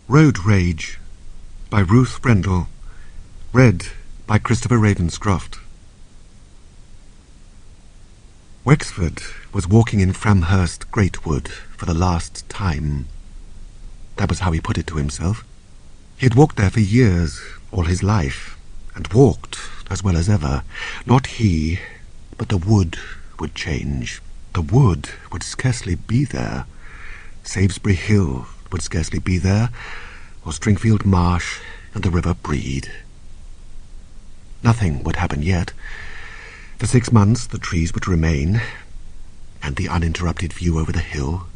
Road Rage by Ruth Brendel. Read by Christopher Ravenscroft. Wexford was walking in Framhurst Greatwood for the last time. That was how he put it to himself. He had walked there for years, all his life, and walked as well as ever. Not he, but the wood would change. The wood would scarcely be there. Salisbury Hill would scarcely be there, or Stringfield Marsh and the River Breed. Nothing would happen yet. For 6 months the trees would remain, and the uninterrupted view over the hill,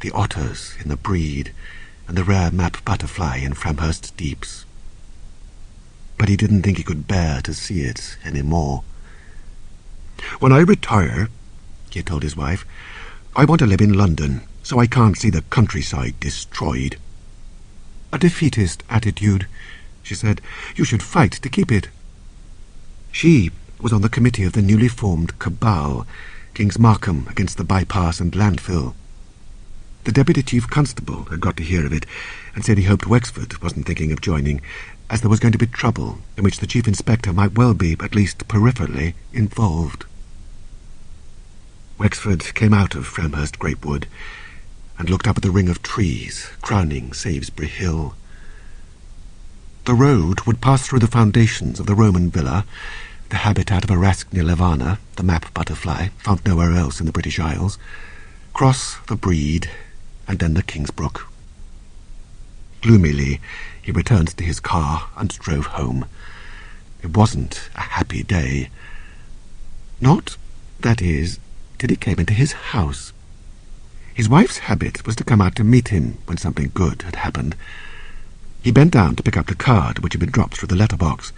the otters in the Breed, and the rare map butterfly in Framhurst Deeps. But he didn't think he could bear to see it any more. "When I retire," he had told his wife, "I want to live in London, so I can't see the countryside destroyed." "A defeatist attitude," she said. "You should fight to keep it." She was on the committee of the newly formed cabal, King's Markham against the bypass and landfill. The Deputy Chief Constable had got to hear of it, and said he hoped Wexford wasn't thinking of joining, as there was going to be trouble in which the Chief Inspector might well be, at least peripherally, involved. Wexford came out of Framhurst Greatwood and looked up at the ring of trees crowning Salisbury Hill. The road would pass through the foundations of the Roman villa, the habitat of Arasknia levana, the map butterfly, found nowhere else in the British Isles, cross the Breed, and then the Kingsbrook. Gloomily, he returned to his car and drove home. It wasn't a happy day. Not, that is, till he came into his house. His wife's habit was to come out to meet him when something good had happened. He bent down to pick up the card which had been dropped through the letterbox.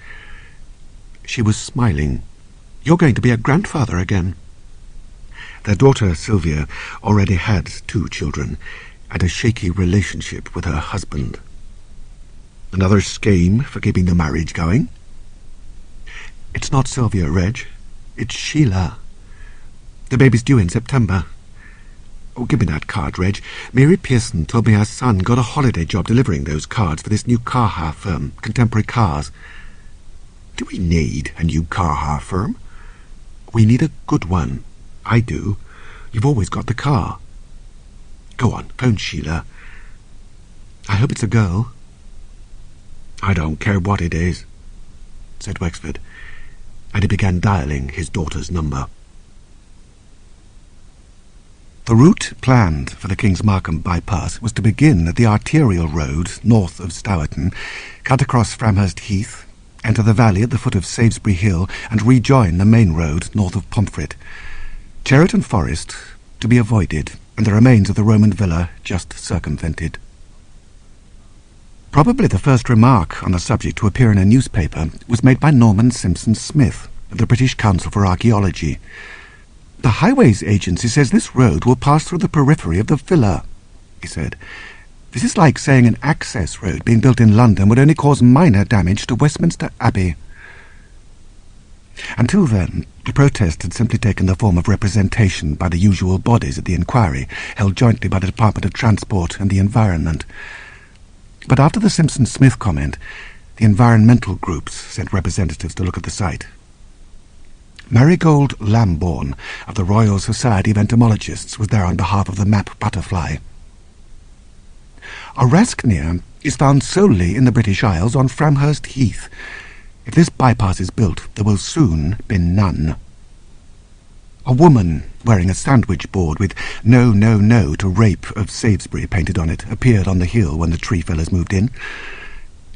She was smiling. "You're going to be a grandfather again." Their daughter, Sylvia, already had 2 children, and a shaky relationship with her husband. "Another scheme for keeping the marriage going?" "It's not Sylvia, Reg. It's Sheila. The baby's due in September. Oh, give me that card, Reg. Mary Pearson told me her son got a holiday job delivering those cards for this new car hire firm, Contemporary Cars." "Do we need a new car hire firm?" "We need a good one. I do. You've always got the car. Go on, phone Sheila. I hope it's a girl." "I don't care what it is," said Wexford, and he began dialing his daughter's number. The route planned for the King's Markham bypass was to begin at the arterial road north of Stourton, cut across Framhurst Heath, enter the valley at the foot of Salisbury Hill, and rejoin the main road north of Pomfret. Cheriton Forest to be avoided, and the remains of the Roman villa just circumvented. Probably the first remark on the subject to appear in a newspaper was made by Norman Simpson Smith of the British Council for Archaeology. "The Highways Agency says this road will pass through the periphery of the villa," he said. "This is like saying an access road being built in London would only cause minor damage to Westminster Abbey." Until then, the protest had simply taken the form of representation by the usual bodies at the inquiry, held jointly by the Department of Transport and the Environment. But after the Simpson-Smith comment, the environmental groups sent representatives to look at the site. Marigold Lambourne of the Royal Society of Entomologists was there on behalf of the map butterfly. "Arasknia is found solely in the British Isles on Framhurst Heath. If this bypass is built, there will soon be none." A woman wearing a sandwich board with "No, no, no to rape of Salisbury" painted on it appeared on the hill when the tree fellers moved in.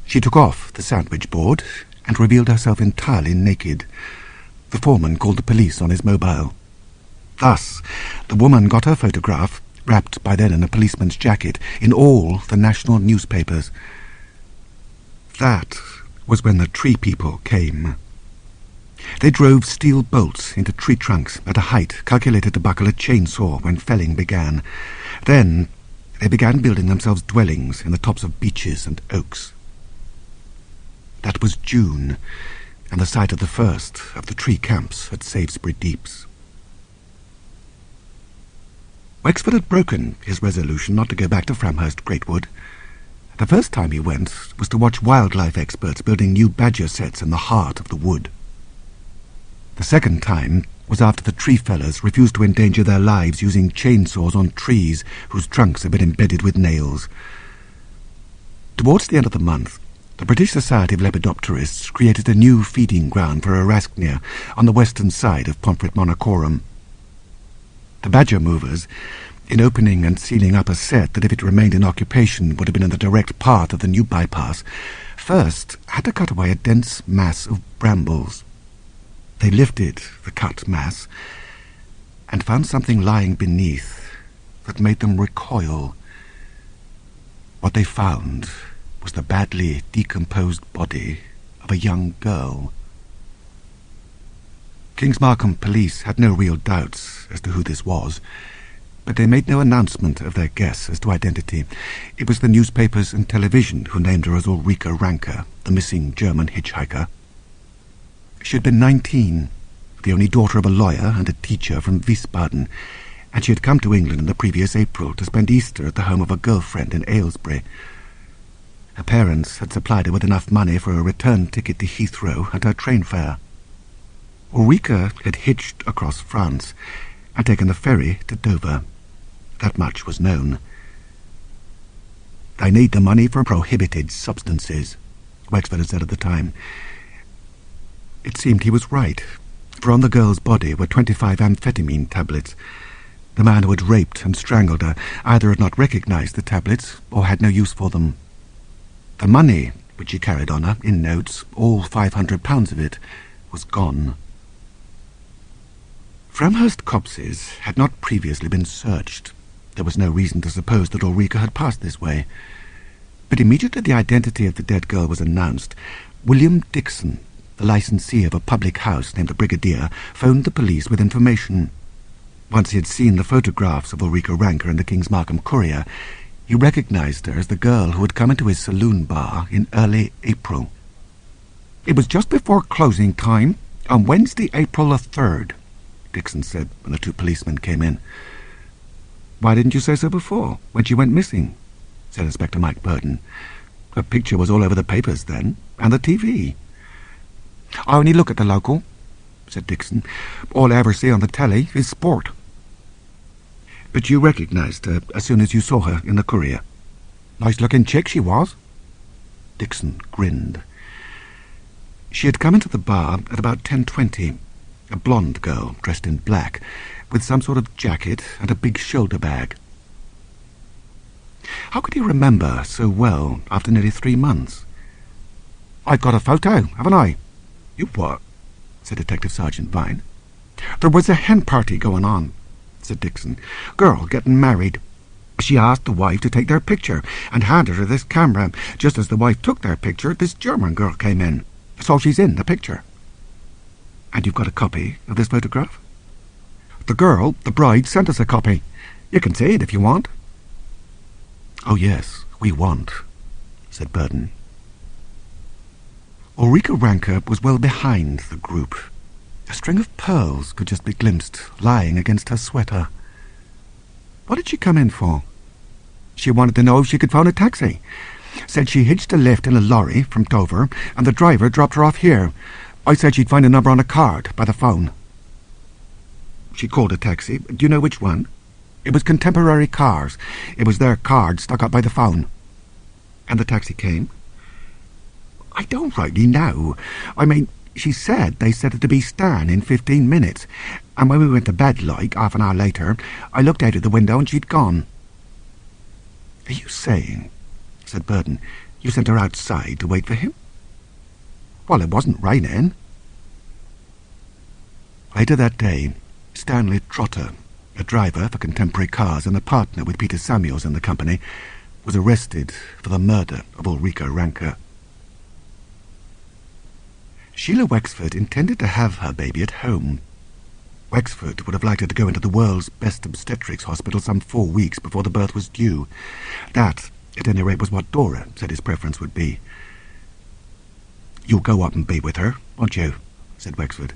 She took off the sandwich board and revealed herself entirely naked. The foreman called the police on his mobile. Thus, the woman got her photograph, wrapped by then in a policeman's jacket, in all the national newspapers. That was when the tree people came. They drove steel bolts into tree trunks at a height calculated to buckle a chainsaw when felling began. Then they began building themselves dwellings in the tops of beeches and oaks. That was June, and the site of the first of the tree camps at Salisbury Deeps. Wexford had broken his resolution not to go back to Framhurst Greatwood. The first time he went was to watch wildlife experts building new badger sets in the heart of the wood. The second time was after the tree fellers refused to endanger their lives using chainsaws on trees whose trunks had been embedded with nails. Towards the end of the month, the British Society of Lepidopterists created a new feeding ground for Arasknia on the western side of Pomfret Monachorum. The badger movers, in opening and sealing up a set that if it remained in occupation would have been in the direct path of the new bypass, first had to cut away a dense mass of brambles. They lifted the cut mass and found something lying beneath that made them recoil. What they found was the badly decomposed body of a young girl. Kingsmarkham police had no real doubts as to who this was, but they made no announcement of their guess as to identity. It was the newspapers and television who named her as Ulrika Ranker, the missing German hitchhiker. She had been 19, the only daughter of a lawyer and a teacher from Wiesbaden, and she had come to England in the previous April to spend Easter at the home of a girlfriend in Aylesbury. Her parents had supplied her with enough money for a return ticket to Heathrow and her train fare. Ulrika had hitched across France and taken a ferry to Dover. That much was known. "I need the money for prohibited substances," Wexford had said at the time. It seemed he was right, for on the girl's body were 25 amphetamine tablets. The man who had raped and strangled her either had not recognized the tablets or had no use for them. The money, which she carried on her, in notes, all £500 of it, was gone. Framhurst Copses had not previously been searched. There was no reason to suppose that Ulrika had passed this way. But immediately the identity of the dead girl was announced, William Dixon, the licensee of a public house named the Brigadier, phoned the police with information. Once he had seen the photographs of Ulrika Ranker in the Kingsmarkham Courier, he recognized her as the girl who had come into his saloon bar in early April. "It was just before closing time, on Wednesday, April the 3rd, Dixon said when the two policemen came in. "Why didn't you say so before, when she went missing?" said Inspector Mike Burden. "Her picture was all over the papers then, and the TV." "I only look at the local," said Dixon. "All I ever see on the telly is sport." "But you recognized her as soon as you saw her in the Courier?" "Nice-looking chick she was." Dixon grinned. She had come into the bar at about 10:20, a blonde girl dressed in black, with some sort of jacket and a big shoulder bag. How could he remember so well after nearly 3 months? "I've got a photo, haven't I?" "You what?" said Detective Sergeant Vine. "There was a hen party going on," said Dixon. "Girl getting married. She asked the wife to take their picture and handed her this camera. Just as the wife took their picture, this German girl came in. So she's in the picture." "And you've got a copy of this photograph?" "The girl, the bride, sent us a copy. You can see it if you want." "Oh, yes, we want," said Burden. Ulrika Ranker was well behind the group. A string of pearls could just be glimpsed lying against her sweater. What did she come in for? She wanted to know if she could phone a taxi. Said she hitched a lift in a lorry from Dover, and the driver dropped her off here. I said she'd find a number on a card by the phone. She called a taxi. Do you know which one? It was Contemporary Cars. It was their card stuck up by the phone. And the taxi came? I don't rightly know. I mean, she said they said it to be Stan in 15 minutes, and when we went to bed, like, half an hour later, I looked out of the window and she'd gone. Are you saying, said Burden, you sent her outside to wait for him? Well, it wasn't raining. Later that day, Stanley Trotter, a driver for Contemporary Cars and a partner with Peter Samuels in the company, was arrested for the murder of Ulrika Ranker. Sheila Wexford intended to have her baby at home. Wexford would have liked her to go into the world's best obstetrics hospital some 4 weeks before the birth was due. That, at any rate, was what Dora said his preference would be. You'll go up and be with her, won't you? Said Wexford.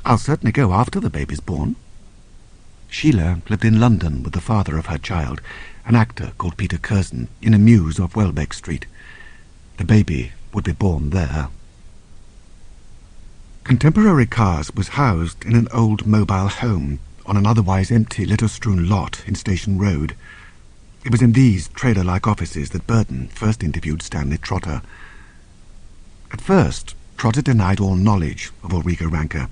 I'll certainly go after the baby's born. Sheila lived in London with the father of her child, an actor called Peter Curzon, in a mews off Welbeck Street. The baby would be born there. Contemporary Cars was housed in an old mobile home on an otherwise empty litter-strewn lot in Station Road. It was in these trailer-like offices that Burton first interviewed Stanley Trotter. At first, Trotter denied all knowledge of Ulrika Ranker.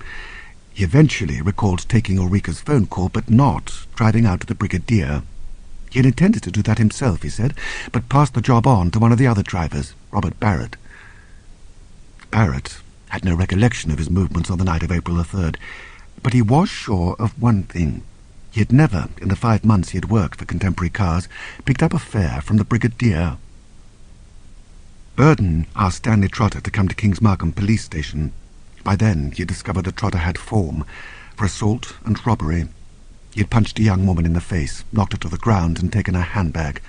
He eventually recalled taking Ulrika's phone call, but not driving out to the Brigadier. He had intended to do that himself, he said, but passed the job on to one of the other drivers, Robert Barrett. Barrett had no recollection of his movements on the night of April the 3rd, but he was sure of one thing. He had never, in the 5 months he had worked for Contemporary Cars, picked up a fare from the Brigadier. Burton asked Stanley Trotter to come to Kings Markham police station. By then he had discovered that Trotter had form for assault and robbery. He had punched a young woman in the face, knocked her to the ground, and taken her handbag.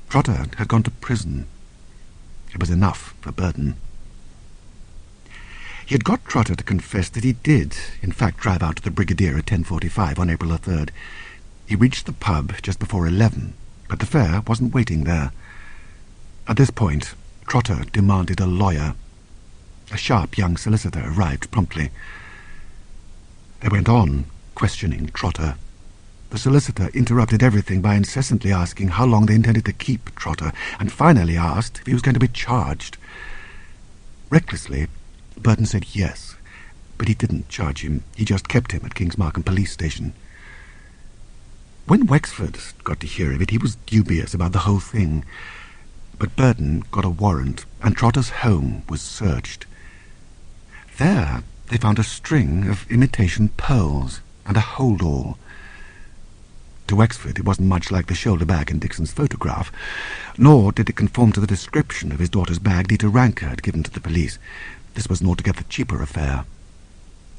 Trotter had gone to prison. It was enough for Burton. He had got Trotter to confess that he did, in fact, drive out to the Brigadier at 10:45 on April the 3rd. He reached the pub just before 11, but the fare wasn't waiting there. At this point, Trotter demanded a lawyer. A sharp young solicitor arrived promptly. They went on questioning Trotter. The solicitor interrupted everything by incessantly asking how long they intended to keep Trotter, and finally asked if he was going to be charged. Recklessly, Burton said yes, but he didn't charge him. He just kept him at Kings Markham police station. When Wexford got to hear of it, he was dubious about the whole thing. But Burton got a warrant, and Trotter's home was searched. There they found a string of imitation pearls and a hold-all. To Wexford, it wasn't much like the shoulder bag in Dixon's photograph, nor did it conform to the description of his daughter's bag Dieter Ranker had given to the police. This was an altogether cheaper affair.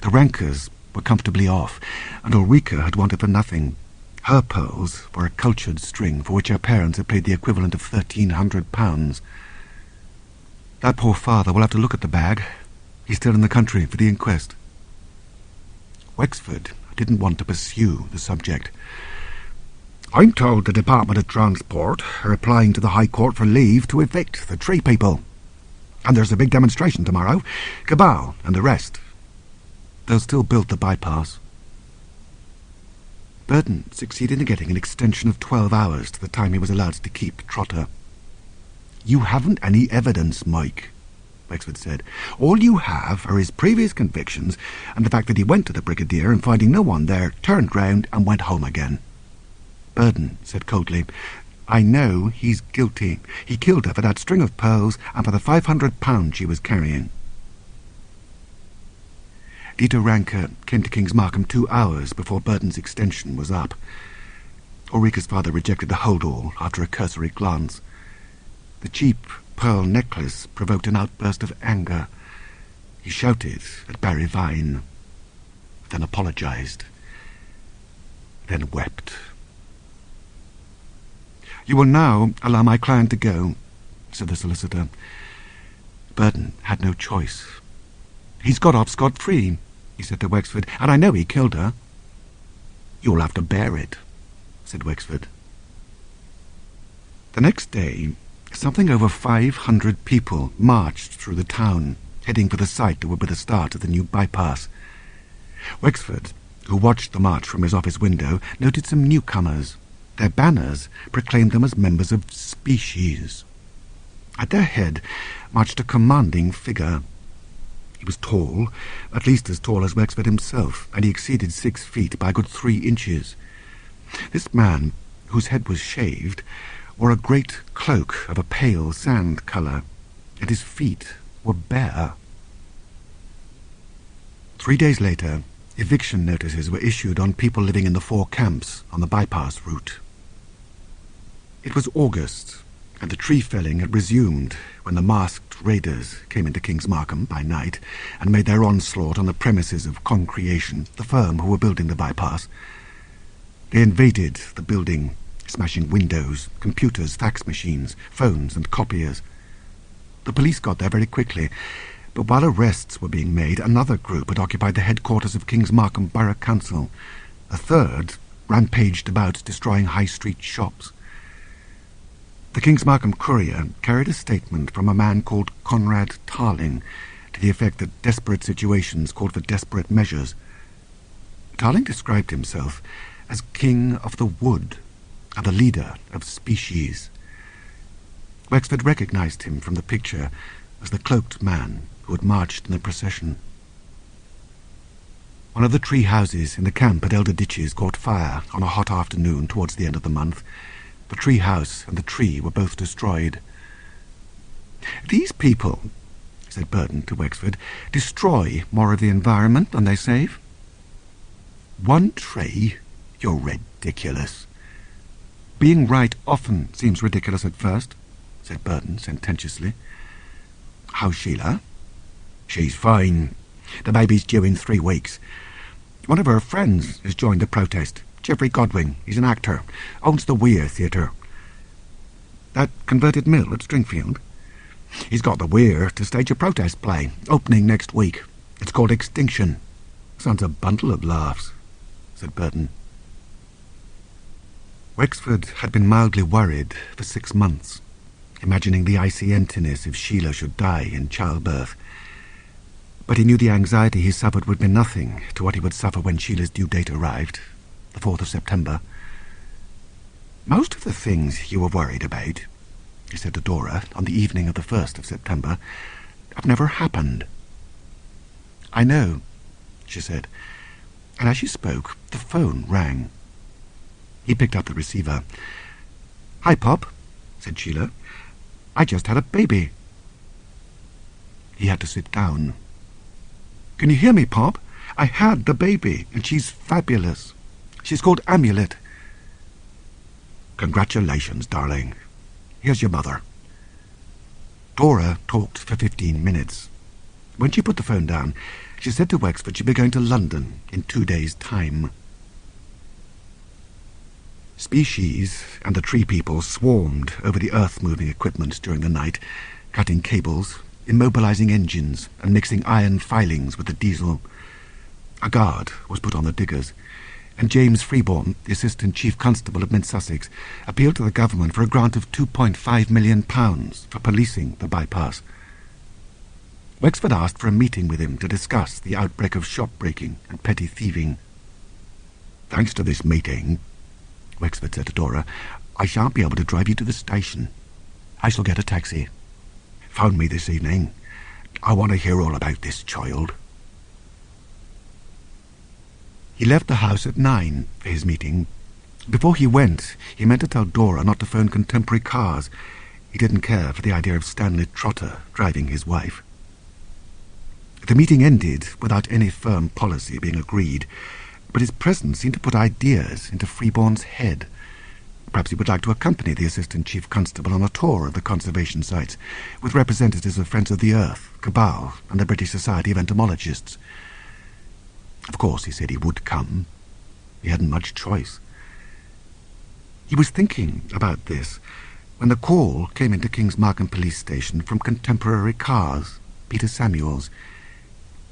The Rankers were comfortably off, and Ulrika had wanted for nothing. Her pearls were a cultured string for which her parents had paid the equivalent of £1,300. That poor father will have to look at the bag. He's still in the country for the inquest. Wexford didn't want to pursue the subject. "I'm told the Department of Transport are applying to the High Court for leave to evict the tree people. And there's a big demonstration tomorrow. Cabal and the rest. They'll still build the bypass." Burton succeeded in getting an extension of 12 hours to the time he was allowed to keep Trotter. "You haven't any evidence, Mike," Wexford said. "All you have are his previous convictions and the fact that he went to the Brigadier and, finding no one there, turned round and went home again." Burton said coldly, "I know he's guilty. He killed her for that string of pearls and for the £500 she was carrying." Dieter Ranker came to Kings Markham 2 hours before Burton's extension was up. Ulrika's father rejected the hold-all after a cursory glance. The cheap pearl necklace provoked an outburst of anger. He shouted at Barry Vine, then apologized, then wept. "You will now allow my client to go," said the solicitor. Burton had no choice. "He's got off scot-free," he said to Wexford, "and I know he killed her." "You'll have to bear it," said Wexford. The next day, something over 500 people marched through the town, heading for the site that would be the start of the new bypass. Wexford, who watched the march from his office window, noted some newcomers. Their banners proclaimed them as members of Species. At their head marched a commanding figure. He was tall, at least as tall as Wexford himself, and he exceeded 6 feet by a good 3 inches. This man, whose head was shaved, wore a great cloak of a pale sand colour, and his feet were bare. 3 days later, eviction notices were issued on people living in the 4 camps on the bypass route. It was August, and the tree felling had resumed when the masked raiders came into Kings Markham by night and made their onslaught on the premises of Concreation, the firm who were building the bypass. They invaded the building, smashing windows, computers, fax machines, phones and copiers. The police got there very quickly, but while arrests were being made, another group had occupied the headquarters of Kings Markham Borough Council. A third rampaged about destroying high street shops. The King's Markham Courier carried a statement from a man called Conrad Tarling to the effect that desperate situations called for desperate measures. Tarling described himself as King of the Wood and the leader of species. Wexford recognized him from the picture as the cloaked man who had marched in the procession. One of the tree houses in the camp at Elder Ditches caught fire on a hot afternoon towards the end of the month. The tree house and the tree were both destroyed. "These people," said Burton to Wexford, "destroy more of the environment than they save." "One tree? You're ridiculous." "Being right often seems ridiculous at first," said Burton sententiously. "How's Sheila?" "She's fine. The baby's due in 3 weeks. One of her friends has joined the protest. Geoffrey Godwin. He's an actor. Owns the Weir Theatre." "That converted mill at Stringfield?" "He's got the Weir to stage a protest play, opening next week. It's called Extinction." "Sounds a bundle of laughs," said Burton. Wexford had been mildly worried for 6 months, imagining the icy emptiness if Sheila should die in childbirth. But he knew the anxiety he suffered would be nothing to what he would suffer when Sheila's due date arrived, the 4th of September. "Most of the things you were worried about," he said to Dora on the evening of the 1st of September, "have never happened." "I know," she said, and as she spoke, the phone rang. He picked up the receiver. "Hi, Pop," said Sheila. "I just had a baby." He had to sit down. "Can you hear me, Pop? I had the baby, and she's fabulous. She's called Amulet." "Congratulations, darling. Here's your mother." Dora talked for 15 minutes. When she put the phone down, she said to Wexford she'd be going to London in 2 days' time. Species and the tree people swarmed over the earth-moving equipment during the night, cutting cables, immobilizing engines, and mixing iron filings with the diesel. A guard was put on the diggers, and James Freeborn, the Assistant Chief Constable of Mid-Sussex, appealed to the government for a grant of £2.5 million for policing the bypass. Wexford asked for a meeting with him to discuss the outbreak of shop-breaking and petty thieving. "Thanks to this meeting," Wexford said to Dora, "I shan't be able to drive you to the station. I shall get a taxi. Phone me this evening. I want to hear all about this child." He left the house at 9 for his meeting. Before he went, he meant to tell Dora not to phone contemporary cars. He didn't care for the idea of Stanley Trotter driving his wife. The meeting ended without any firm policy being agreed, but his presence seemed to put ideas into Freeborn's head. Perhaps he would like to accompany the Assistant Chief Constable on a tour of the conservation sites, with representatives of Friends of the Earth, Cabal, and the British Society of Entomologists. Of course, he said he would come. He hadn't much choice. He was thinking about this when the call came into King's Markham Police Station from Contemporary Cars, Peter Samuels.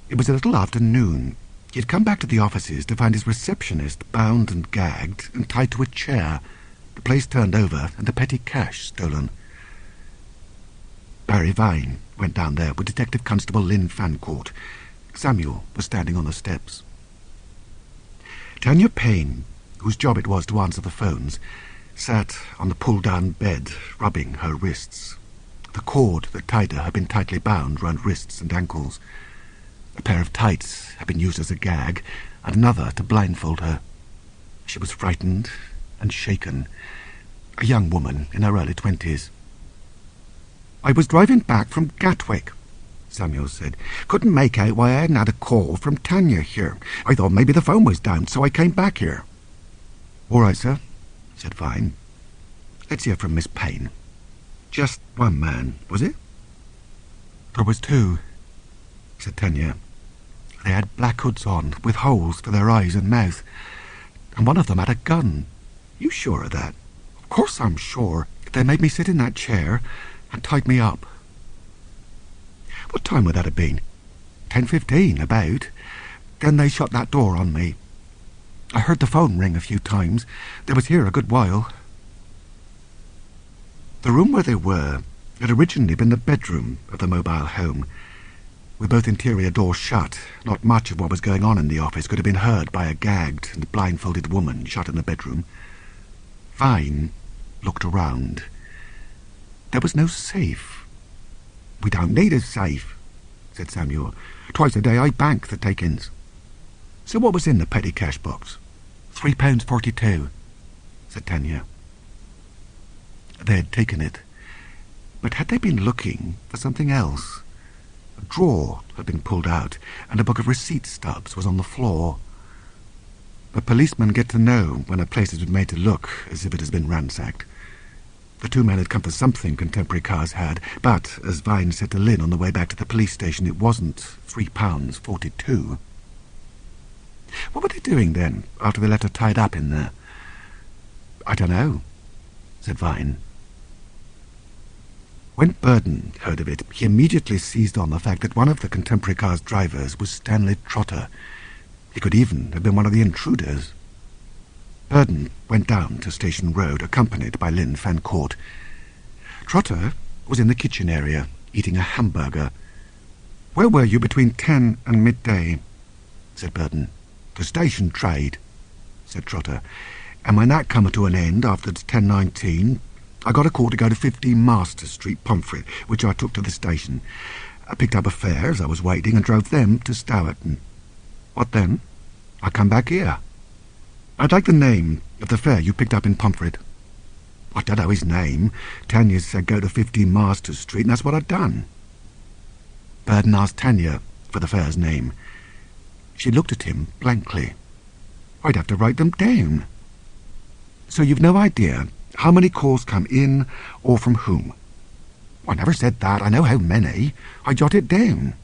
It was a little after noon. He had come back to the offices to find his receptionist bound and gagged and tied to a chair, the place turned over and the petty cash stolen. Barry Vine went down there with Detective Constable Lynn Fancourt. Samuel was standing on the steps. Tanya Payne, whose job it was to answer the phones, sat on the pull-down bed, rubbing her wrists. The cord that tied her had been tightly bound round wrists and ankles. A pair of tights had been used as a gag, and another to blindfold her. She was frightened and shaken, a young woman in her early 20s. "I was driving back from Gatwick," Samuel said. "Couldn't make out why I hadn't had a call from Tanya here. I thought maybe the phone was down, so I came back here." "All right, sir," said Vine. "Let's hear from Miss Payne. Just one man, was it?" "There was 2, said Tanya. "They had black hoods on, with holes for their eyes and mouth, and one of them had a gun." "You sure of that?" "Of course I'm sure. They made me sit in that chair and tied me up." "What time would that have been?" 10:15, about. Then they shut that door on me. I heard the phone ring a few times. They was here a good while. The room where they were had originally been the bedroom of the mobile home. With both interior doors shut, not much of what was going on in the office could have been heard by a gagged and blindfolded woman shut in the bedroom. Vine looked around. There was no safe. "We don't need a safe," said Samuel. "Twice a day I bank the take-ins." "So what was in the petty cash box?" £3.42, said Tanya. They had taken it, but had they been looking for something else? A drawer had been pulled out, and a book of receipt stubs was on the floor. But policemen get to know when a place has been made to look as if it has been ransacked. The two men had come for something contemporary cars had, but, as Vine said to Lynn on the way back to the police station, it wasn't £3.42. What were they doing, then, after they left her tied up in there? "I don't know," said Vine. When Burden heard of it, he immediately seized on the fact that one of the contemporary car's drivers was Stanley Trotter. He could even have been one of the intruders. Burden went down to Station Road, accompanied by Lynn Fancourt. Trotter was in the kitchen area, eating a hamburger. "Where were you between 10 and midday?" said Burden. "The station trade," said Trotter. "And when that come to an end after 10:19, I got a call to go to 15 Master Street, Pomfret, which I took to the station. I picked up a fare as I was waiting and drove them to Stourton. What then? I come back here." "I'd like the name of the fare you picked up in Pomfret." "I don't know his name. Tanya said go to 15 Master Street, and that's what I'd done." Burden asked Tanya for the fare's name. She looked at him blankly. "I'd have to write them down." "So you've no idea how many calls come in, or from whom?" "I never said that. I know how many. I jot it down."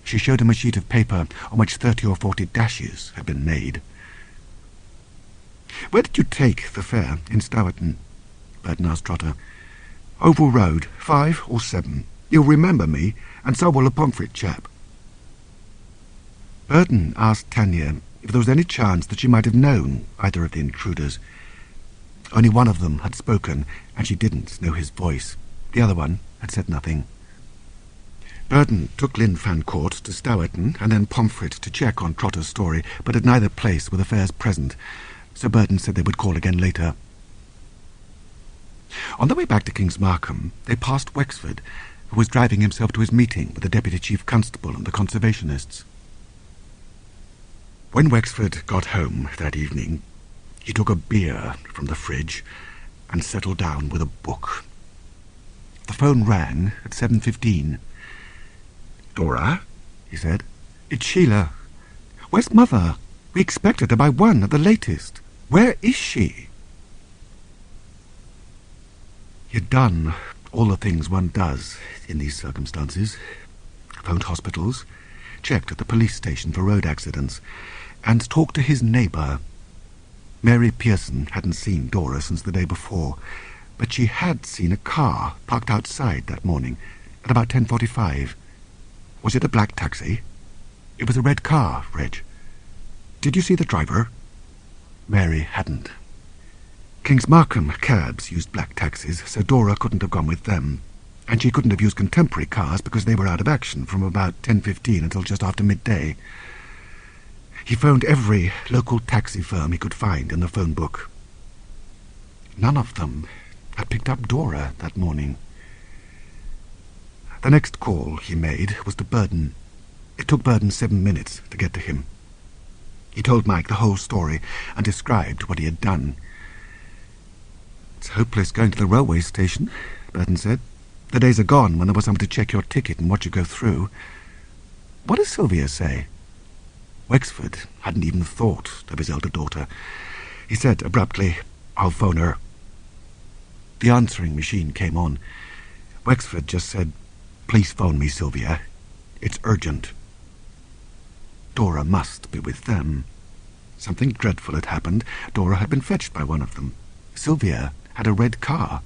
She showed him a sheet of paper on which 30 or 40 dashes had been made. "Where did you take the fare in Stourton?" Burden asked Trotter. "Oval Road, 5 or 7. You'll remember me, and so will a Pomfret chap." Burden asked Tanya if there was any chance that she might have known either of the intruders. Only one of them had spoken, and she didn't know his voice. The other one had said nothing. Burden took Lynn Fancourt to Stourton and then Pomfret to check on Trotter's story, but at neither place were the fares present, so Burden said they would call again later. On the way back to King's Markham, they passed Wexford, who was driving himself to his meeting with the Deputy Chief Constable and the Conservationists. When Wexford got home that evening, he took a beer from the fridge and settled down with a book. The phone rang at 7:15. "Dora," he said, "it's Sheila. Where's Mother? We expect her to by 1 at the latest. Where is she?" He had done all the things one does in these circumstances. Phoned hospitals, checked at the police station for road accidents, and talked to his neighbour. Mary Pearson hadn't seen Dora since the day before, but she had seen a car parked outside that morning at about 10:45. Was it a black taxi? It was a red car, Reg. Did you see the driver? Mary hadn't. King's Markham cabs used black taxis, so Dora couldn't have gone with them, and she couldn't have used contemporary cars because they were out of action from about 10:15 until just after midday. He phoned every local taxi firm he could find in the phone book. None of them had picked up Dora that morning. The next call he made was to Burden. It took Burden 7 minutes to get to him. He told Mike the whole story and described what he had done. "It's hopeless going to the railway station," Burden said. "The days are gone when there was someone to check your ticket and watch you go through. What does Sylvia say?" Wexford hadn't even thought of his elder daughter. He said abruptly, "I'll phone her." The answering machine came on. Wexford just said, "Please phone me, Sylvia. It's urgent." Dora must be with them. Something dreadful had happened. Dora had been fetched by one of them. Sylvia had a red car.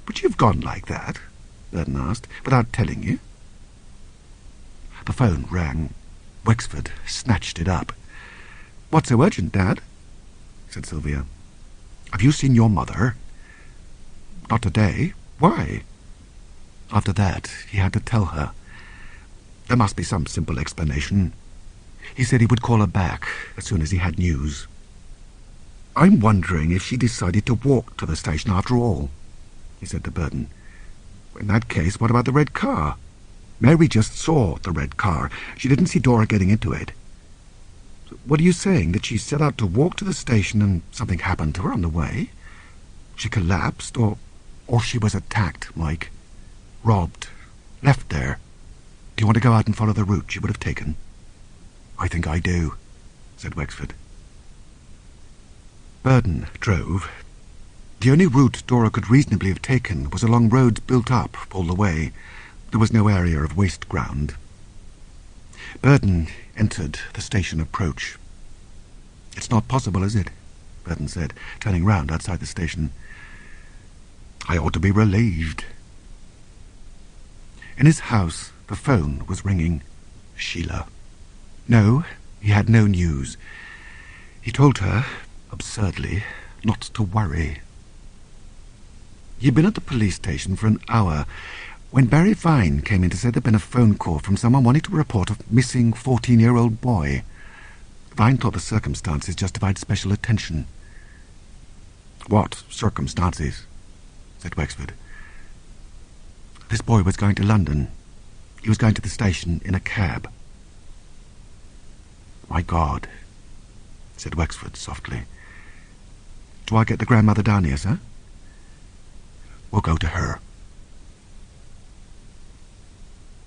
"Would you have gone like that?" Burden asked, "without telling you?" The phone rang. Wexford snatched it up. "What's so urgent, Dad?" said Sylvia. "Have you seen your mother?" "Not today. Why?" After that, he had to tell her. There must be some simple explanation. He said he would call her back as soon as he had news. "I'm wondering if she decided to walk to the station after all," he said to Burton. "In that case, what about the red car? Mary just saw the red car. She didn't see Dora getting into it. What are you saying, that she set out to walk to the station and something happened to her on the way? She collapsed, or she was attacked, Mike? Robbed? Left there? Do you want to go out and follow the route she would have taken?" "I think I do," said Wexford. Burton drove. The only route Dora could reasonably have taken was along roads built up all the way. There was no area of waste ground. Burton entered the station approach. "It's not possible, is it?" Burton said, turning round outside the station. "I ought to be relieved." In his house, the phone was ringing. Sheila. No, he had no news. He told her, absurdly, not to worry. He'd been at the police station for an hour when Barry Vine came in to say there'd been a phone call from someone wanting to report a missing 14-year-old boy. Vine thought the circumstances justified special attention. "What circumstances?" said Wexford. "This boy was going to London. He was going to the station in a cab." "My God," said Wexford softly. "Do I get the grandmother down here, sir?" "We'll go to her."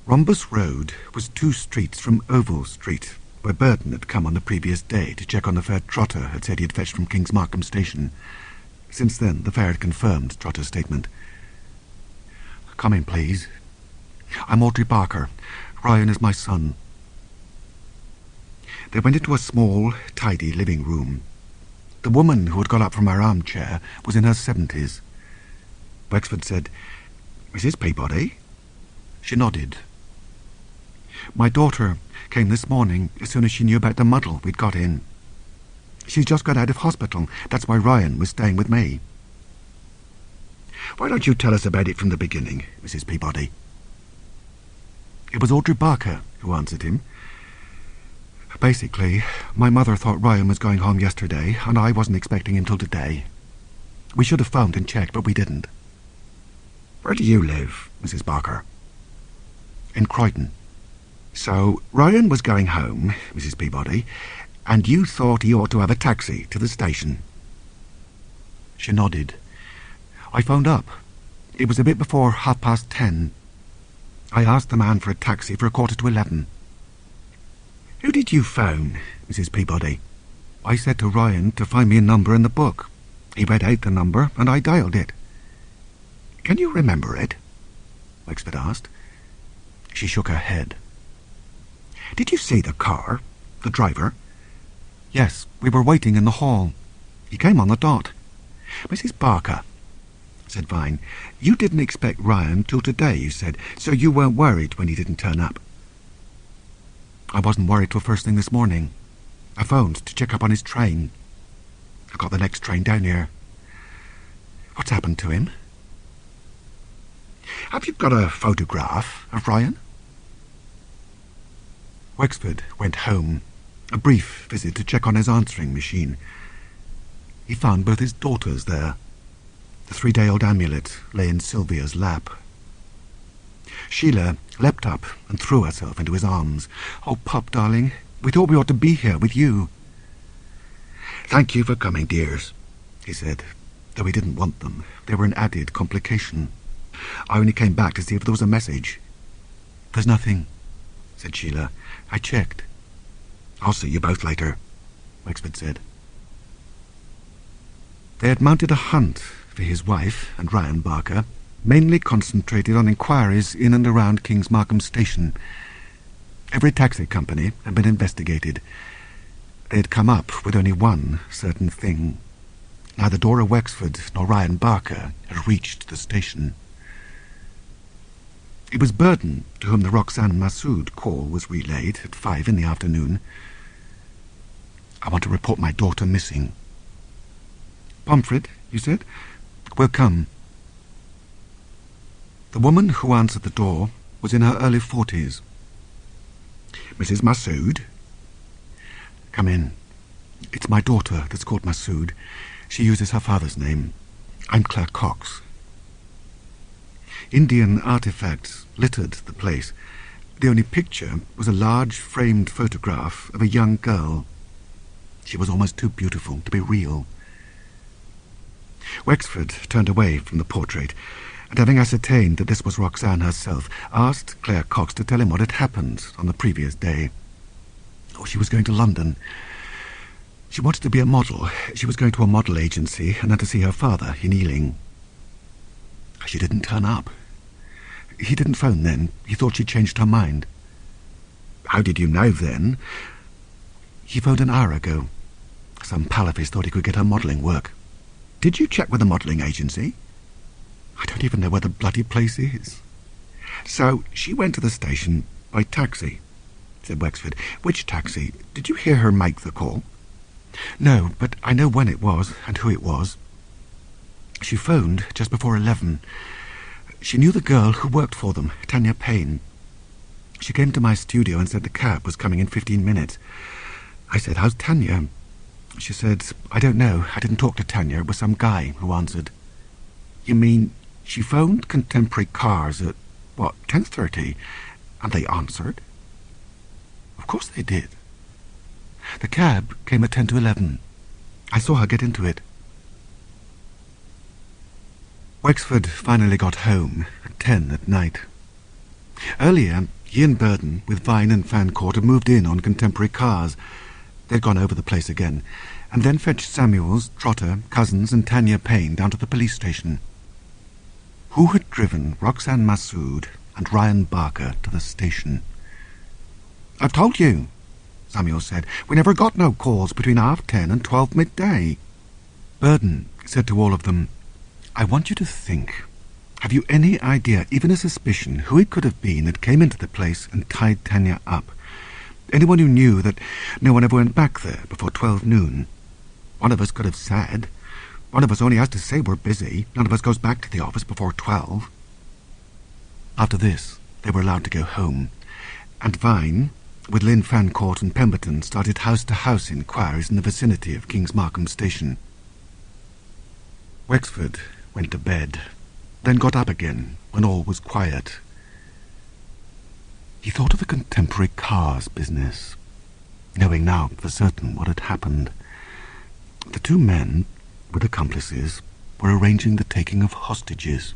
Rhombus Road was 2 streets from Oval Street, where Burton had come on the previous day to check on the fare Trotter had said he had fetched from King's Markham Station. Since then, the fare had confirmed Trotter's statement. "Come in, please. I'm Audrey Barker. Ryan is my son." They went into a small, tidy living room. The woman who had got up from her armchair was in her 70s. Wexford said, "Mrs. Peabody?" She nodded. "My daughter came this morning as soon as she knew about the muddle we'd got in. She's just got out of hospital. That's why Ryan was staying with me." "Why don't you tell us about it from the beginning, Mrs. Peabody?" It was Audrey Barker who answered him. "Basically, my mother thought Ryan was going home yesterday, and I wasn't expecting him till today. We should have phoned and checked, but we didn't." "Where do you live, Mrs. Barker?" "In Croydon." "So Ryan was going home, Mrs. Peabody, and you thought he ought to have a taxi to the station?" She nodded. "I phoned up. It was a bit before 10:30. I asked the man for a taxi for 11:15. "Who did you phone, Mrs. Peabody?" "I said to Ryan to find me a number in the book. He read out the number, and I dialed it." "Can you remember it?" Wexford asked. She shook her head. "Did you see the car? The driver?" "Yes, we were waiting in the hall. He came on the dot." "Mrs. Barker," said Vine, "you didn't expect Ryan till today, you said, so you weren't worried when he didn't turn up." "I wasn't worried till first thing this morning. I phoned to check up on his train. I got the next train down here. What's happened to him?" "Have you got a photograph of Ryan?" Wexford went home, a brief visit to check on his answering machine. He found both his daughters there. The 3-day-old amulet lay in Sylvia's lap. Sheila leapt up and threw herself into his arms. "Oh, Pup, darling, we thought we ought to be here with you." "Thank you for coming, dears," he said, though he didn't want them. They were an added complication. "I only came back to see if there was a message." "There's nothing," said Sheila. "I checked." "I'll see you both later," Wexford said. They had mounted a hunt for his wife and Ryan Barker, mainly concentrated on inquiries in and around King's Markham Station. Every taxi company had been investigated. They had come up with only one certain thing. Neither Dora Wexford nor Ryan Barker had reached the station. It was Burton to whom the Roxanne Massoud call was relayed at 5 in the afternoon. I want to report my daughter missing." "Pomfret," you said. "We'll come." The woman who answered the door was in her early 40s. "Mrs. Massoud?" "Come in. It's my daughter that's called Massoud. She uses her father's name. I'm Claire Cox." Indian artifacts littered the place. The only picture was a large framed photograph of a young girl. She was almost too beautiful to be real. Wexford turned away from the portrait, and having ascertained that this was Roxanne herself, asked Claire Cox to tell him what had happened on the previous day. Oh, she was going to London. She wanted to be a model. She was going to a model agency and then to see her father in Ealing. She didn't turn up. He didn't phone then. He thought she'd changed her mind. "How did you know then?" "He phoned an hour ago. Some pal of his thought he could get her modelling work." "Did you check with the modelling agency?" "I don't even know where the bloody place is." "So she went to the station by taxi," said Wexford. "Which taxi? Did you hear her make the call?" "No, but I know when it was and who it was. She phoned just before 11. She knew the girl who worked for them, Tanya Payne. She came to my studio and said the cab was coming in 15 minutes. I said, 'How's Tanya?' She said, 'I don't know. I didn't talk to Tanya. It was some guy who answered.'" "You mean she phoned Contemporary Cars at, 10:30, and they answered?" "Of course they did. The cab came at 10 to 11. I saw her get into it." Wexford finally got home at 10 at night. Earlier, he and Burden, with Vine and Fancourt, had moved in on Contemporary Cars. They'd gone over the place again, and then fetched Samuels, Trotter, Cousins, and Tanya Payne down to the police station. Who had driven Roxanne Massoud and Ryan Barker to the station? "I've told you," Samuel said. "We never got no calls between 10:30 and 12 midday. Burden said to all of them, "I want you to think. Have you any idea, even a suspicion, who it could have been that came into the place and tied Tanya up? Anyone who knew that no one ever went back there before 12 noon? One of us could have said. One of us only has to say we're busy. None of us goes back to the office before 12. After this, they were allowed to go home, and Vine, with Lynn Fancourt and Pemberton, started house-to-house inquiries in the vicinity of King's Markham Station. Wexford went to bed, then got up again when all was quiet. He thought of the Contemporary Cars business, knowing now for certain what had happened. The two men, with accomplices, were arranging the taking of hostages.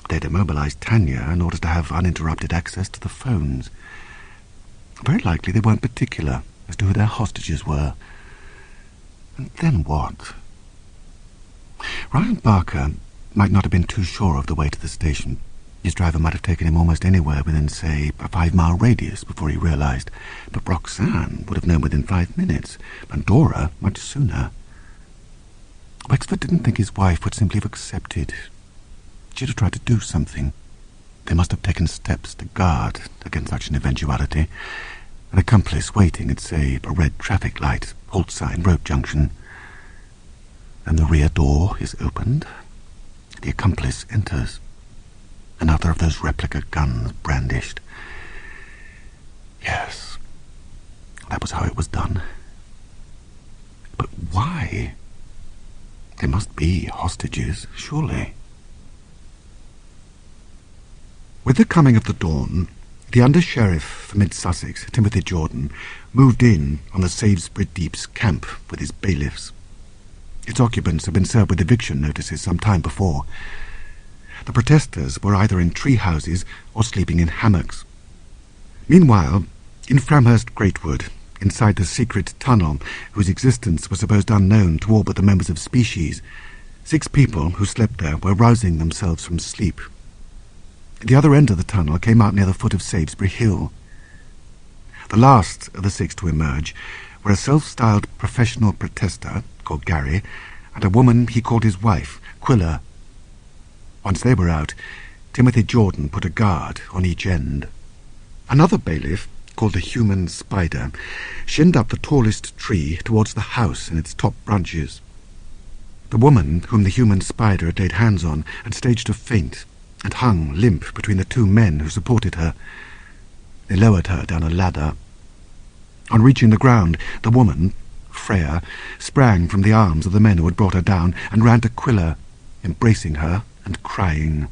They'd immobilized Tanya in order to have uninterrupted access to the phones. Very likely they weren't particular as to who their hostages were. And then what? Ryan Barker might not have been too sure of the way to the station. His driver might have taken him almost anywhere within, say, a 5-mile radius before he realized. But Roxanne would have known within 5 minutes, and Dora much sooner. Wexford didn't think his wife would simply have accepted. She'd have tried to do something. They must have taken steps to guard against such an eventuality. An accomplice waiting at, say, a red traffic light, halt sign, road junction. Then the rear door is opened. The accomplice enters. Another of those replica guns brandished. Yes, that was how it was done. But why? There must be hostages, surely. With the coming of the dawn, the Under-Sheriff for Mid-Sussex, Timothy Jordan, moved in on the Salisbury Deep's camp with his bailiffs. Its occupants had been served with eviction notices some time before. The protesters were either in tree houses or sleeping in hammocks. Meanwhile, in Framhurst Greatwood, inside the secret tunnel whose existence was supposed unknown to all but the members of Species, 6 people who slept there were rousing themselves from sleep. The other end of the tunnel came out near the foot of Salisbury Hill. The last of the 6 to emerge were a self-styled professional protester called Gary and a woman he called his wife, Quilla. Once they were out, Timothy Jordan put a guard on each end. Another bailiff, called the human spider, shinned up the tallest tree towards the house in its top branches. The woman whom the human spider had laid hands on had staged a faint and hung limp between the two men who supported her. They lowered her down a ladder. On reaching the ground, the woman, Freya, sprang from the arms of the men who had brought her down and ran to Quilla, embracing her and crying.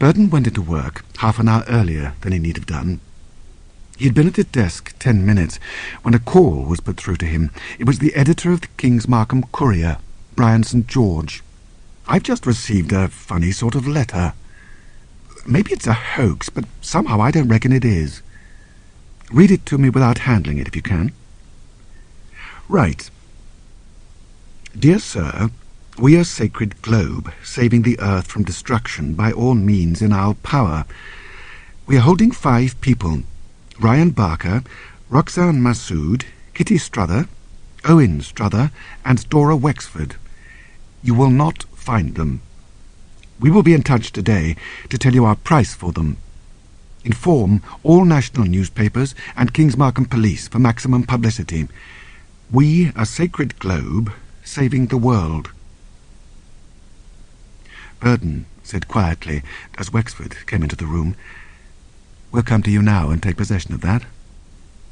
Burton went into work half an hour earlier than he need have done. He had been at his desk 10 minutes when a call was put through to him. It was the editor of the King's Markham Courier, Brian St. George. "I've just received a funny sort of letter. Maybe it's a hoax, but somehow I don't reckon it is. Read it to me without handling it, if you can." "Right. Dear Sir, we are Sacred Globe, saving the Earth from destruction by all means in our power. We are holding 5 people: Ryan Barker, Roxanne Massoud, Kitty Struther, Owen Struther, and Dora Wexford. You will not find them. We will be in touch today to tell you our price for them. Inform all national newspapers and King's Markham Police for maximum publicity. We are Sacred Globe, saving the world." Burton said quietly as Wexford came into the room, "We'll come to you now and take possession of that.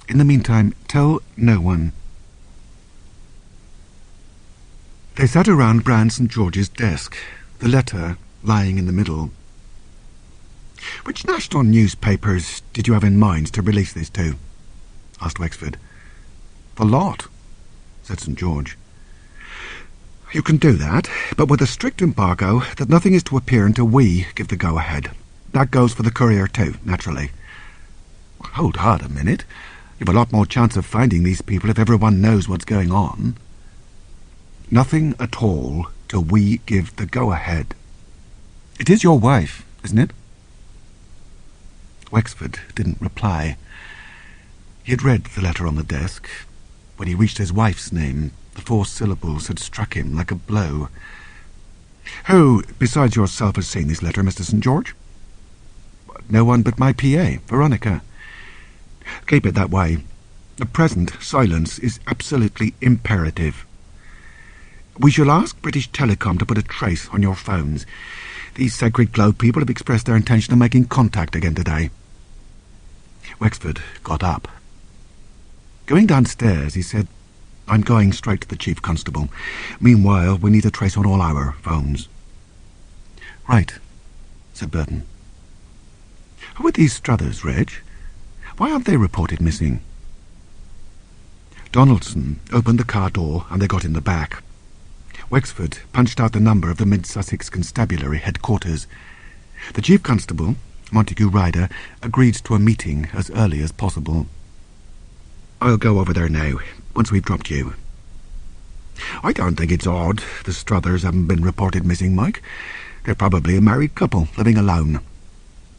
In the meantime, tell no one." They sat around Brian St. George's desk, the letter lying in the middle. "Which national newspapers did you have in mind to release this to?" asked Wexford. "The lot," said St. George. "You can do that, but with a strict embargo that nothing is to appear until we give the go-ahead. That goes for the Courier too, naturally." "Hold hard a minute. You've a lot more chance of finding these people if everyone knows what's going on." "Nothing at all till we give the go-ahead. It is your wife, isn't it?" Wexford didn't reply. He had read the letter on the desk. When he reached his wife's name, the 4 syllables had struck him like a blow. "Who, besides yourself, has seen this letter, Mr. St. George?" "No one but my PA, Veronica." "Keep it that way. At present, silence is absolutely imperative. We shall ask British Telecom to put a trace on your phones. These Sacred Globe people have expressed their intention of making contact again today." Wexford got up. Going downstairs, he said, "I'm going straight to the Chief Constable. Meanwhile, we need a trace on all our phones." "Right," said Burton. "Who are these Struthers, Reg? Why aren't they reported missing?" Donaldson opened the car door and they got in the back. Wexford punched out the number of the Mid-Sussex Constabulary headquarters. The Chief Constable, Montague Ryder, agreed to a meeting as early as possible. "I'll go over there now, once we've dropped you." "I don't think it's odd the Struthers haven't been reported missing, Mike. They're probably a married couple living alone.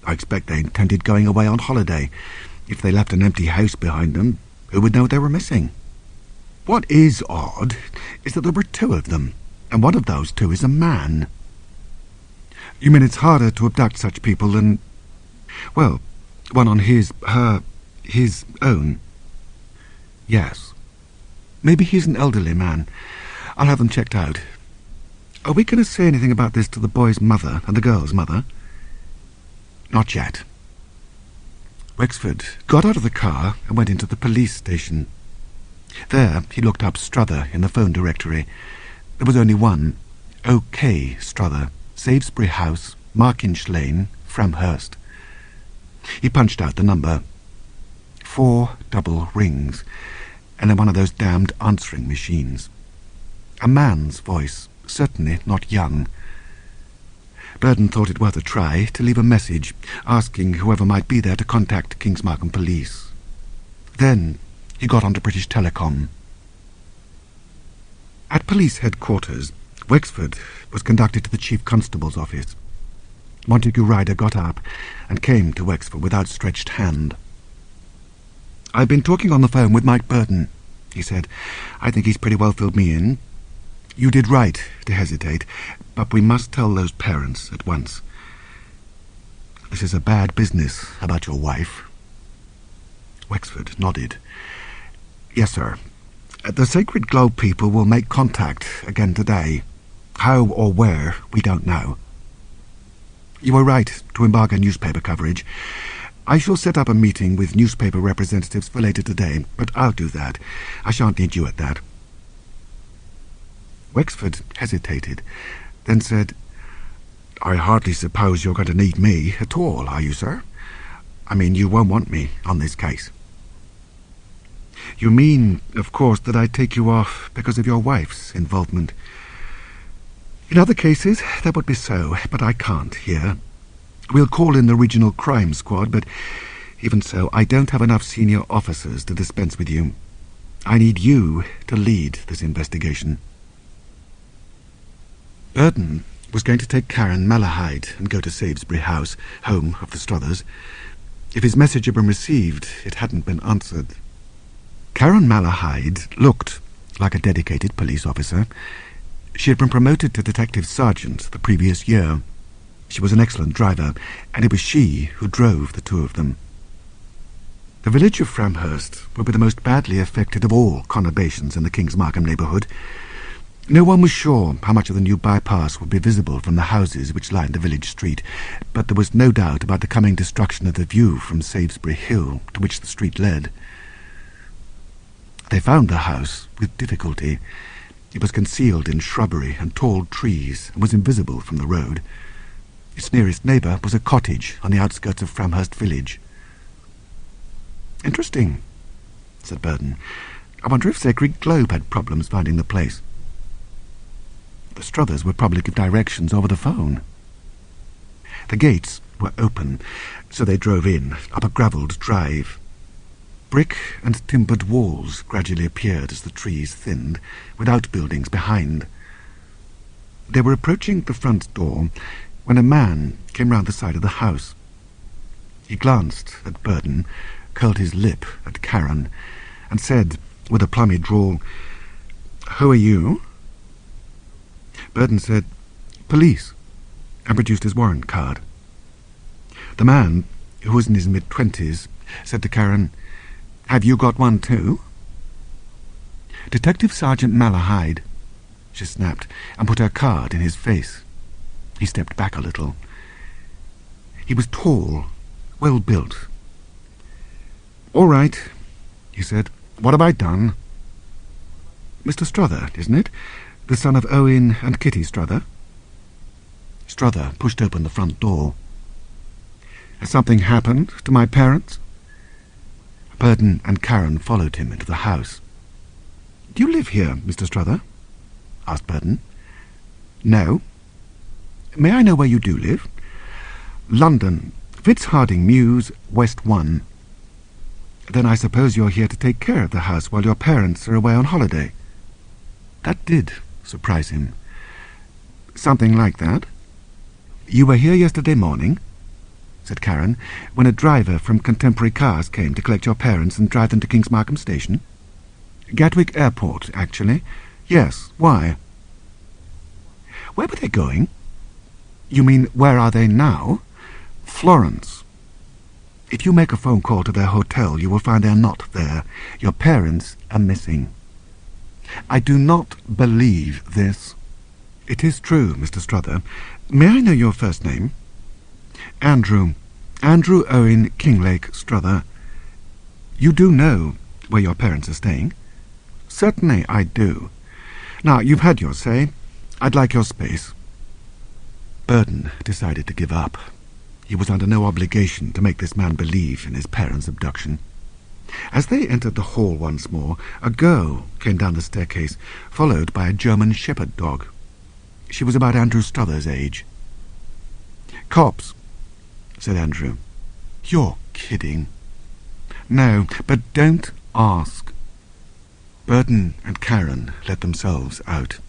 I expect they intended going away on holiday. If they left an empty house behind them, who would know they were missing? What is odd is that there were 2 of them, and one of those 2 is a man." "You mean it's harder to abduct such people than... well, one on his own?" "Yes. Maybe he's an elderly man. I'll have them checked out. Are we going to say anything about this to the boy's mother and the girl's mother?" "Not yet." Wexford got out of the car and went into the police station. There he looked up Struther in the phone directory. There was only one: OK Struther, Salisbury House, Markinch Lane, Framhurst. He punched out the number. 4 double rings, and then one of those damned answering machines. A man's voice, certainly not young. Burton thought it worth a try to leave a message asking whoever might be there to contact King's Markham Police. Then he got onto British Telecom. At police headquarters, Wexford was conducted to the Chief Constable's office. Montague Ryder got up and came to Wexford with outstretched hand. "I've been talking on the phone with Mike Burton," he said. "I think he's pretty well filled me in. You did right to hesitate, but we must tell those parents at once. This is a bad business about your wife. Wexford nodded. Yes, sir. The Sacred Globe people will make contact again today. How or where, we don't know. You were right to embargo newspaper coverage. I shall set up a meeting with newspaper representatives for later today, but I'll do that. I shan't need you at that. Wexford hesitated, then said, I hardly suppose you're going to need me at all, are you, sir? I mean, you won't want me on this case. You mean, of course, that I take you off because of your wife's involvement. In other cases, that would be so, but I can't here. We'll call in the Regional Crime Squad, but even so, I don't have enough senior officers to dispense with you. I need you to lead this investigation. Burden was going to take Karen Malahide and go to Salisbury House, home of the Struthers. If his message had been received, it hadn't been answered. Karen Malahide looked like a dedicated police officer. She had been promoted to detective sergeant the previous year. She was an excellent driver, and it was she who drove the two of them. The village of Framhurst would be the most badly affected of all conurbations in the King's Markham neighbourhood. No one was sure how much of the new bypass would be visible from the houses which lined the village street, but there was no doubt about the coming destruction of the view from Salisbury Hill to which the street led. They found the house with difficulty. It was concealed in shrubbery and tall trees and was invisible from the road. Its nearest neighbour was a cottage on the outskirts of Framhurst village. Interesting, said Burden. I wonder if Sacred Globe had problems finding the place. The Struthers would probably give directions over the phone. The gates were open, so they drove in, up a gravelled drive. Brick and timbered walls gradually appeared as the trees thinned, with outbuildings behind. They were approaching the front door when a man came round the side of the house. He glanced at Burden, curled his lip at Karen, and said, with a plummy drawl, "Who are you?" Burden said, "Police," and produced his warrant card. The man, who was in his mid-20s, said to Karen, "Have you got one too?" "Detective Sergeant Malahide," she snapped, and put her card in his face. He stepped back a little. He was tall, well-built. "All right," he said. "What have I done?" "Mr. Strother, isn't it? The son of Owen and Kitty Strother?" Strother pushed open the front door. "Has something happened to my parents?" Burden and Karen followed him into the house. "Do you live here, Mr. Strother?" asked Burden. "No." "May I know where you do live?" "London, Fitzharding Mews, West 1. "Then I suppose you're here to take care of the house while your parents are away on holiday." That did surprise him. "Something like that?" "You were here yesterday morning," said Karen, "when a driver from Contemporary Cars came to collect your parents and drive them to King's Markham Station?" "Gatwick Airport, actually. Yes, why?" "Where were they going?" "You mean, where are they now?" "Florence. If you make a phone call to their hotel, you will find they are not there. Your parents are missing." "I do not believe this." "It is true, Mr. Strother. May I know your first name?" "Andrew. Andrew Owen Kinglake Strother." "You do know where your parents are staying?" "Certainly I do. Now, you've had your say. I'd like your space." Burden decided to give up. He was under no obligation to make this man believe in his parents' abduction. As they entered the hall once more, a girl came down the staircase, followed by a German shepherd dog. She was about Andrew Strother's age. "Cops," said Andrew. "You're kidding." "No, but don't ask." Burden and Karen let themselves out.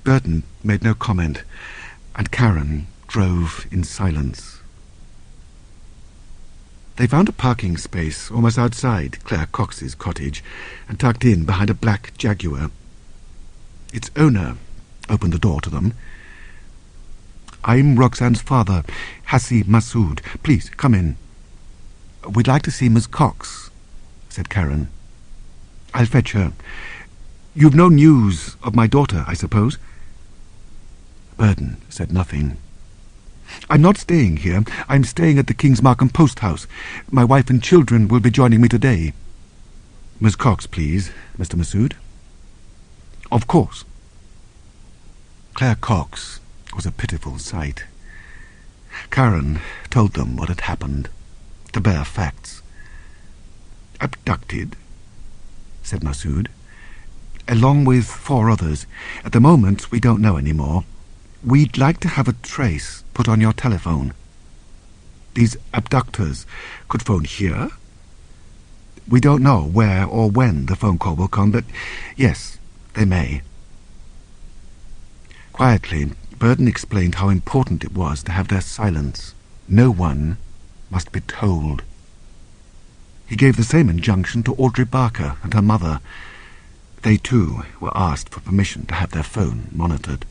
Burden made no comment, and Karen drove in silence. They found a parking space almost outside Claire Cox's cottage and tucked in behind a black Jaguar. Its owner opened the door to them. I'm Roxanne's father, Hassi Massoud. Please, come in. We'd like to see Miss Cox, said Karen. I'll fetch her. You've no news of my daughter, I suppose? Burden said nothing. I'm not staying here. I'm staying at the King's Markham Post House. My wife and children will be joining me today. Miss Cox, please, Mr. Massoud. Of course. Claire Cox was a pitiful sight. Karen told them what had happened, the bare facts. Abducted, said Massoud, along with 4 others. At the moment, we don't know any more. We'd like to have a trace put on your telephone. These abductors could phone here. We don't know where or when the phone call will come, but yes, they may. Quietly, Burden explained how important it was to have their silence. No one must be told. He gave the same injunction to Audrey Barker and her mother. They, too, were asked for permission to have their phone monitored.